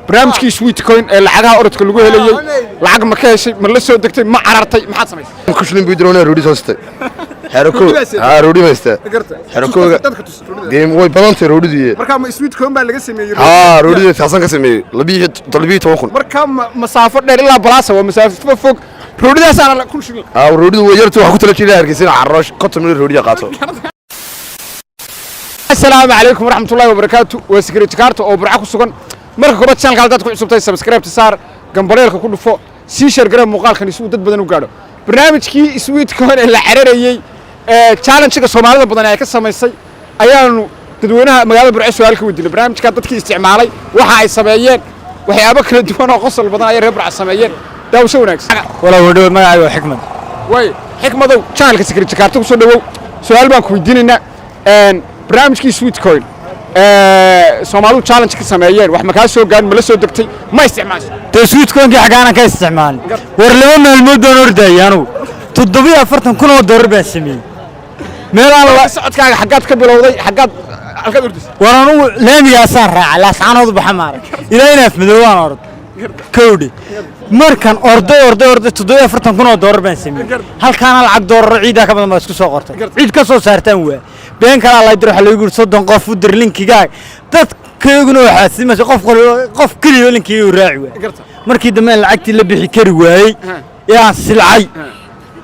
barnaamijkii sweet coin ee lacagaha orodka lagu helayay lacag ma ka heshay ma la soo degtay ma carartay maxaad samaysay kushnin bidroona roodi soostay xarako roodi maysta xarako game way badantay roodidii marka ma sweet coin baa laga sameeyay roodidii taasan ka sameeyay 12 marka masaafo dheer ilaa balaasa waa masaafo fog roodidaas aan la kushnin roodidu way yartay wax ku tala jiray hargeysa caroosh qotom roodiga qaato السلام عليكم ورحمة الله وبركاته وسكرت كارت أو برعك السجن مرة كبرت شان قالت كل سبتي سبسكرايب تسار جنبريلك كله فوق سيشر جرام مقال كان يسوي ضد بدن وقالوا برنامج كي سويت كمان اللي عرري تشالنج كده سومالي بدن يعني كسر ما يصير أيانو تدوينها مقال برعي سؤالك ودي البرنامج كانت كي استعمالي وحاي سبعين وحي أبكر الدوان وقصر البدن أيه ربع السبعين ده وشو نكس ولا ودو ما أيوة حكمة وي حكمة ذو شانل سكرت كارت وصل سؤال بانك وديننا barnaamijkii sweet coin Soomaalidu challenge ka sameeyeen wax ma ka soo gaan ma la soo degtay ma isticmaashay te sweet coin ka xagaana ka isticmaalay war laba maalmood doon ordayaan $740,000 baa sameeyay meel aan la socodkaaga xagaad ka bilowday xagaad halka ordisay war anu laamiga saan raacay la saanood baxamaar ilaa af madowaan ord كودي مركان أرض تدوي أفرتن كنا دور بنسمي هل كان العقد دور عيدا كمان ما يسكت ساقرته عيد كسر سارتين هو بين كلا الله يدري حلو يقول صدق قف ودر لينك جاي تد كيقولوا حاسين ما قف كل لينك يراعي مركي دم العقد اللي بيحكي واي يا سلعي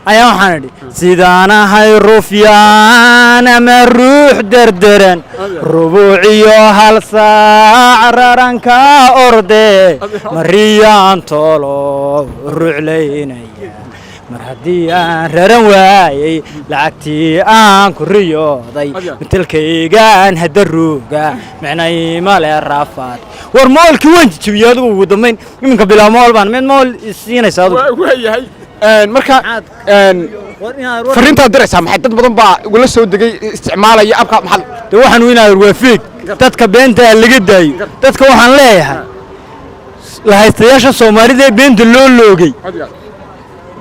أيام حنادي سيدانا هاي روفيان مروح دردرن ربوعي هالساعة رانكا أردي مريان طولو رعلينا مرهديان رنواي لعكتي آن كريوضي مثل كيغان هدروغا معني مال الرافات ورمولك وين تشبيادو ودمين يمكن بلا مول بان من مول السينة سادو marka fariinta diraysa maxay dad badan baa wala soo degay isticmaalaya abka maxal waxaan weynahay waafiq dadka beenta laga daayo dadka waxaan leeyahay la haystayaasha Soomaalida beenta loo loogay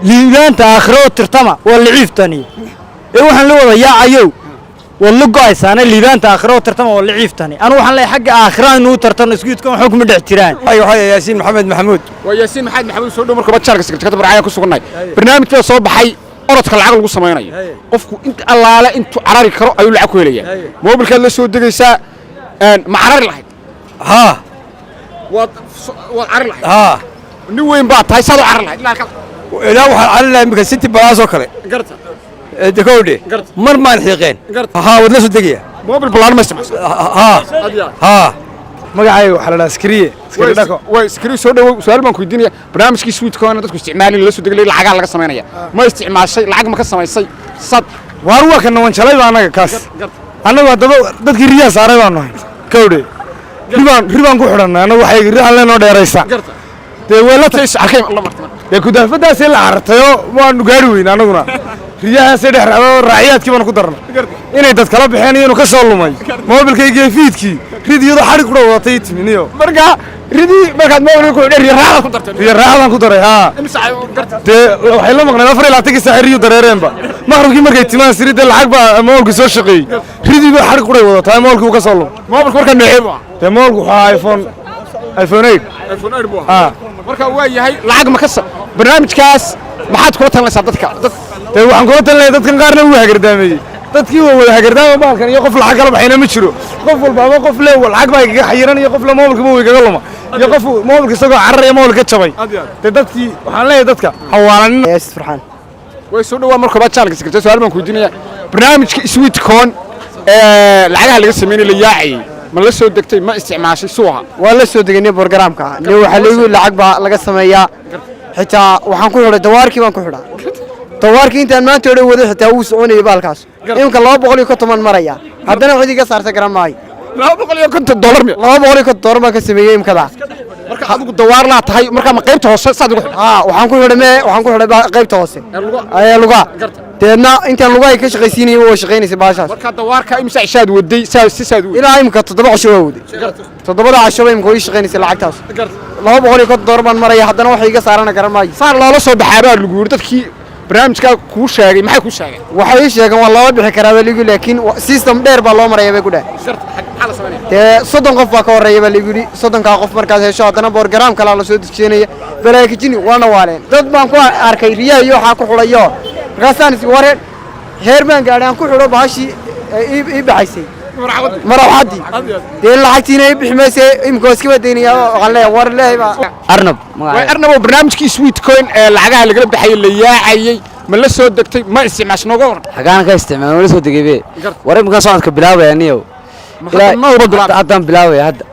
liibaanta aakhiro tirtama wal ciiftani waxaan la wada yaacayo والله قايس أنا اللي بانت آخره وترتمه ولا عيفتني أنا وحنا لي حق آخره إنه ترتمنا سكيتكم حكم الاحترام أيوة ياسين محمد محمود وياسين محمد سودو مركب تشارك سكت كتب رعاية كسرناي برنامج كذا صوب حي أردك العقل قصة مايناي قفكوا أنت الله لا أنت عراري كرو أيو العقل ليه مو بالكلام سود دقيسة مع عراري لحد ها وعراري لحد ها نوين بعض هاي صاروا عراري لحد لا وحنا عراري يمكن 6 بلاص وكله قرطة دكودي مر ما الحقين ها ودنا صدقيه مو بالبلان ما يسمع ها magacaygu waxa la askariye way askari soo dhaw su'aal baan ku weydiinaya barnaamijkii sweet coin dadku isticmaalin la soo degay lacag laga sameeynaya ma isticmaashay lacag ma ka sameysay sad waar waa kan wan jalay anaga kaas anagu hadaba dadkii riyaa saaray baan nahay kowde ribaan ku xidhanay anagu waxay riyaa leenoo dheeraysa de wala tays arkay Allah martay de ku daafadaas la artayo waan gaari weyn anaguna riyaha saddex raaciyaadkii baan ku darnay inay dad kala bixeen inuu ka soo lumay moobilkayga fiidkii ridiyada xarig ku dhawaatay timiniyo marka markaad moobilku raaxada ku dartay raaxadan ku daray ha de waxay la maqnay 24 saac riyo dareereenba maqribkii markay timaan sirida lacag ba moolku soo shaqeeyay ridiga xarig ku dhawaatay moolku ka soo lumay moobilku marka neexib de moolku waa iPhone 8 buu marka waa yahay lacag ma ka barnaamijkaas maxaad kula talinaysaa dadka de waxaan kula talinayaa dadkan qaarna uu hagardaamay dadkii waa wada hagardaama baalkan iyo qof lacag kala baxayna ma jiro qof walba qof lee lacag baa kaga xayiran iyo qof la mobilka way kaga luma iyo qof mobilka isagoo carar iyo mobilka jabay dadkii waxaan leeyahay dadka hawaalan ياسين فرحان way soo dhawaa markaba channel secretary su'aal baan ku weydiinaya barnaamijka sweet coin lacagaha laga sameeyay la yaacay ma la soo degtay ma isticmaashay suuqa waa la soo deganay barnaamijka ni waxa lagu lacag ba laga sameeyaa xitaa waxaan ku xidhay dawaarkii baan ku xidhaa dawaarkii intaan maanta oo wada xitaa uu soconayay baalkaas imka $250 maraya haddana wixii ka saartay garan maayo $250 $250 baan ka sameeyay imkada marka adigu dawaar la tahay marka ma qaybta hoose saad ugu xidhay waxaan ku xidhay qaybta hoose ay luga teedna intaan lugahay ka shaqaysiinay oo shaqaynaysa baashaas marka dawaarka imsa ishaad waday saad ilaa imka 7 casho waa waday 7 casho imka way shaqaynaysa lacagtaas $250 baan maraya haddana wax iga saarana garan maayo saar loola soo baxaabaa lagu yiri dadkii barnaamijka ku sheegay maxay ku sheegeen waxay sheegeen waa loo bixi karaa waligu laakiin system dheer baa loo maraya bay ku dhahay dee 30 qof baa ka horeeya baa lagu yidhi 30kaa qof markaad hesho haddana borogaraam kalaa la soo dejinaya balaakijini waana waaleen dad baan ku arkay riyaha iyo waxaa ku xulayo markaasaan is wareen heer baan gaadhay aan ku xidho baashii ii baxaysay marawaxadii dee lacagtiina ii bixi maysay imika waa iska wadaynaya waxaan leeyahay war leeyahay baa arnab arnab oo barnaamijkii sweet coin ee lacagaha lagala baxayay la yaacayay ma la soo degtay ma isticmaasho nooga waran xagaan ka isticmaal wala soo degaybe war imka socodka bilaabaya niyow haddaan bilaabaya hadda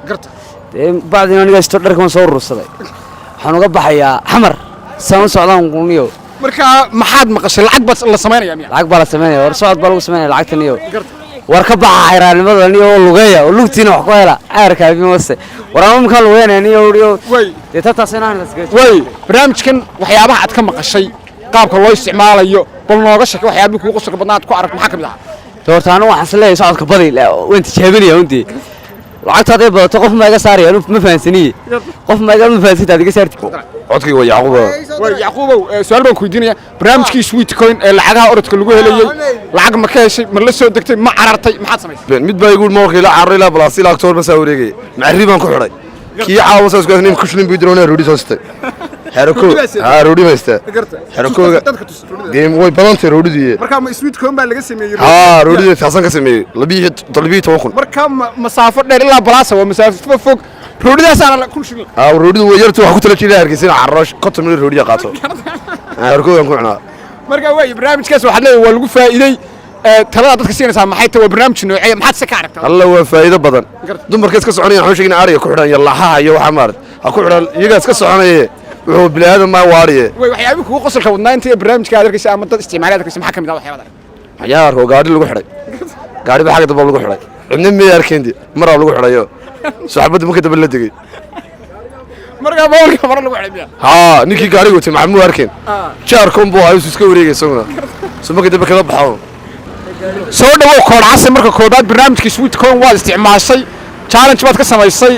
bacdina aniga isto dharkan soo urursaday waxaan uga baxayaa xamar saan u socdaan niyow marka maxaad maqashay lacag baa la sameynaya miya lacag baa la sameynaya war socod baa lagu sameynaya lacagta niyow war ka baxa xayraanimada niyow lugeeya oo lugtiina wax ku hela caarkaabi moose war aan imka lugeynaya niyow dee taas inaan way barnaamijkan waxyaabaha aad ka maqashay qaabka loo isticmaalayo bal nooga shaki waxyaabihii kugu qosol badnaa aad ku arag maxaa ka mid ahaa doorta anu waxaan isleeyahay socodka badi waan tijaabinaya untii lacagta haday badato qof ma iga saaraya ma fahansaniye qof ma fahansantaa adiga saarti codkayga waa yacquuba way yacquubow su'aal baan ku weydiinaya barnaamijkii sweet coin ee lacagaha orodka lagu helayay lacag ma ka heshay ma la soo degtay ma carartay maxaad samaysay mid baa igu markii la carray ilaa balaasi ilaa October saa wareegay macri baan ku xidhay kii caawa saas ku asnin kushnin buu diroonaa roodi soo stay xerako roodi maysta xerakooga game way badantay roodidii marka ma sweet coin baa laga sameeyay roodidii taasan ka sameeyay 12 marka masaafo dheer ilaa balaasa waa masaafo fog roodidaas aan la kushnin roodidu way yartay wax ku tala jiray hargeysa carrash qoto meel roodiga qaato xerakoogan ku cunaa marka way barnaamijkaas waxa leeyahay waa lagu faa'iiday talada dadka siinaysa maxay tahay waa barnaamij noocay maxaad se ka aragtaa alla waa faa'iido badan dumarka iska soconayaan waxaan sheegnaa ariga ku xidhan iyo laxaha iyo waxa maarad ha ku xidhan iyaga iska soconayay wuxuu bilaadam ma waariye way waxyaabihi kugu qosolka wadnaa inta barnaamijka aad arkaysa ama dad isticmaalaad arkaysa maxaa ka mid ah waxyaabada ayaa arko gaari lagu xidhay gaari baa xagga daba lagu xidhay cidna ma arkeenti maraa lagu xidhayo saxaabada markii daba la degay marka bawlka mar lagu xidhay ha ninkii gaariga watay maxmuu arkeen jaarkom buu ayu iska wareegay isaguna markii daba kala baxo soo dhawow koodhacase marka koobaad barnaamijkii sweet coin waad isticmaashay challenge baad ka samaysay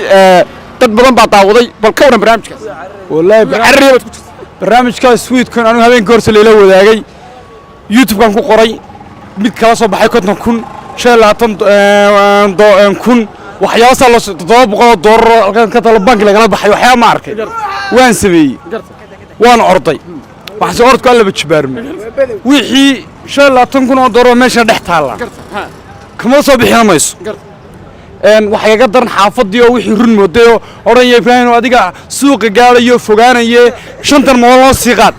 dad badan baa daawaday bal ka waran barnaamijkaas wallahi barnaamijkaas sweet coin anigu habeenkii horse leela wadaagay YouTube-kan ku qoray mid kala soo baxay 50,000 waxyaabo la $700 halkan ka talo bank lagala baxay waxyaabo ma arkay waan sameeyay waan orday waxaan soo ordku alla bajibaarmo wixii $5,000 meesha dhex taala kama soo bixin mayso waxa iga daran xaafadii oo wixii run mooday oo oranay Ibrahim adiga suuqa gaalayo fogaanaye shantan moolo sii qaad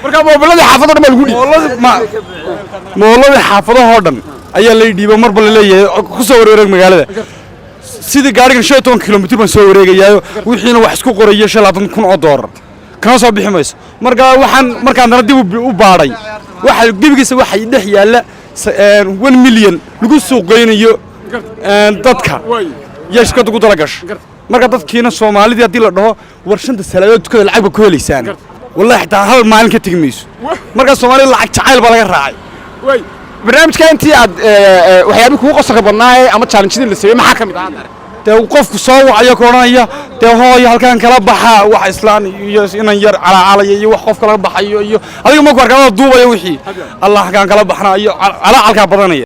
marka moobilada xaafadda dhan lagu moolada xaafadaha oo dhan ayaa la dhiibay marba la leeyahay ku soo wareeg magaalada sidii gaarigan 15 kilomitir baan soo wareegayaayo wixiina wax isku qoraya $5,000 kana soo bixi mayso markaan dana dib u baaray waxa gebigiisa waxa dhex yaala 1 milyan lagu suuq geynayo dadka yeeshka ugu dalagash marka dadkiina Soomaalida hadii la dhaho war shanta salaadood tukada lacag ba ku helaysaan wallahi xitaa hal maalin ka tagmayso marka Soomaalida lacag jacayl baa laga raacay way barnaamijka intii aad waxyaabihi kugu qosolka badnaayay ama challenge-yada la sameeyay maxaa ka mid ah dee qofku soo wacayo koranaya dee hooyo halkaan kala baxa wax islaan iyo inan yar calaalaya iyo wax qof kala baxayo iyo adiga ma ku arkaa duubaya wixii Allah halkaan kala baxna iyo calaalka badanaya